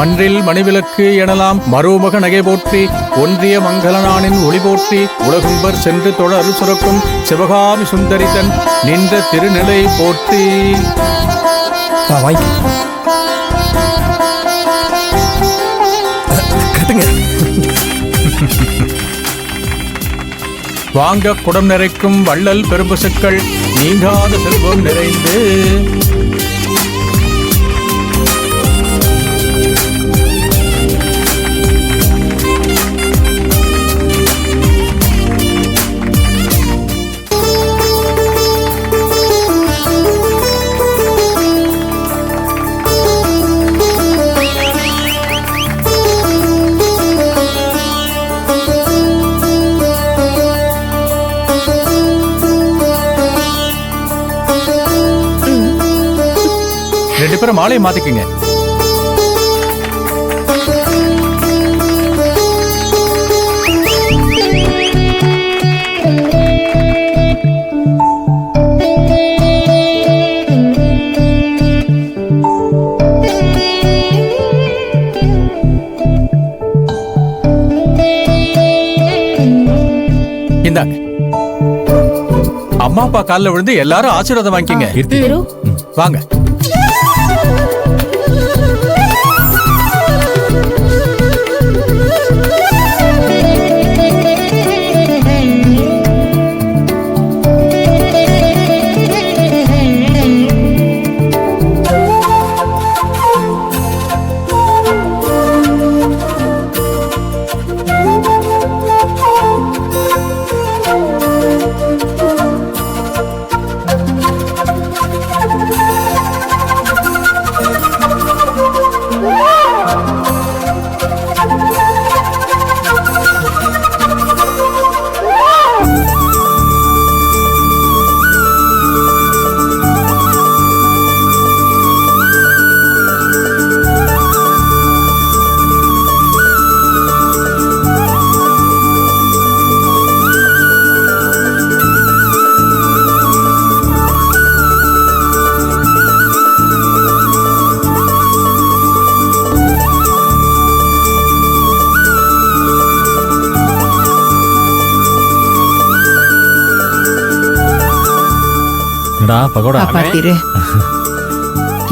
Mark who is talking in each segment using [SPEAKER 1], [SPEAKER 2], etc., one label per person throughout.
[SPEAKER 1] மன்றில் மணிவிளக்கு எனலாம் மருமக நகை போற்றி ஒன்றிய மங்களனானின் ஒளி போற்றி உலகும்பர் சென்று தொடர் சுரக்கும் சிவகாமி சுந்தரித்தன் நின்ற திருநிலை போற்றி. வாங்க குடம் நிறைக்கும் வள்ளல் பெரும்பசுக்கள் நீங்காத செல்வம் நிறைந்து ரெண்டு பேரும் மாலையை மாத்திக்கங்க. இந்தாங்க அம்மா அப்பா காலில் விழுந்து எல்லாரும் ஆசீர்வாதம் வாங்கிக்கங்க. வாங்க.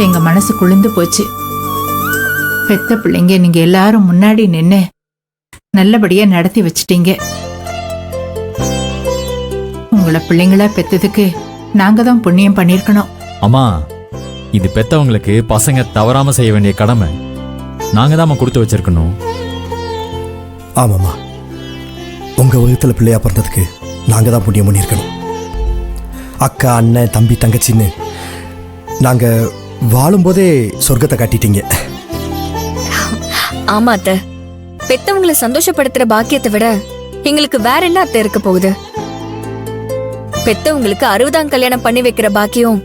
[SPEAKER 2] எங்க மனசு குளிர்ந்து போச்சு. பெத்த பிள்ளைங்க நீங்க எல்லாரும் முன்னாடி நின்னு நல்லபடியா நடத்தி வச்சிட்டீங்க. உங்களை பிள்ளைங்களா பெத்ததுக்கு நாங்க தான் புண்ணியம் பண்ணிருக்கணும்.
[SPEAKER 3] அம்மா, இது பெத்தவங்களுக்கு பசங்க தவறாம செய்ய வேண்டிய கடமை நாங்க தான் கொடுத்து வச்சிருக்கணும்.
[SPEAKER 4] ஆமாம்மா, உங்க உலகத்துல பிள்ளையா பிறந்ததுக்கு நாங்க தான் புண்ணியம் பண்ணிருக்கணும். அக்கா, அண்ணன், தம்பி, தங்கச்சின்னு நாங்க வாழும்போதே சொர்க்கத்தை காட்டிட்டீங்க.
[SPEAKER 5] ஆமா அத்தை, பெத்தவங்களை சந்தோஷப்படுத்துற பாக்கியத்தை விட எங்களுக்கு வேற என்ன அத்தை இருக்க போகுது? பெத்தவங்களுக்கு 60ஆம் கல்யாணம் பண்ணி வைக்கிற பாக்கியம்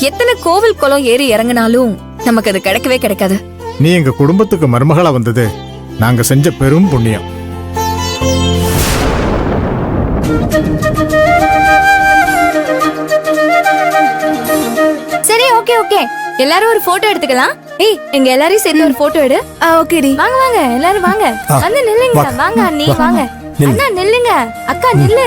[SPEAKER 5] எத்தனை கோவில் குளம் ஏறி இறங்கினாலும் நமக்கு அது கிடைக்கவே கிடைக்காது.
[SPEAKER 6] நீ எங்க குடும்பத்துக்கு மருமகளா வந்தது நாங்க செஞ்ச பெரும் புண்ணியம்.
[SPEAKER 5] சரி, ஓகே ஓகே, எல்லாரும் ஒரு போட்டோ எடுத்துக்கலாம். ஏய், எங்க எல்லாரையும் சேர்ந்து ஒரு போட்டோ எடு. ஓகேடி, வாங்க வாங்க எல்லாரும் வாங்க. வந்து நில்லுங்க. வாங்க அண்ணி, வாங்க. அண்ணா நில்லுங்க. அக்கா நில்லு.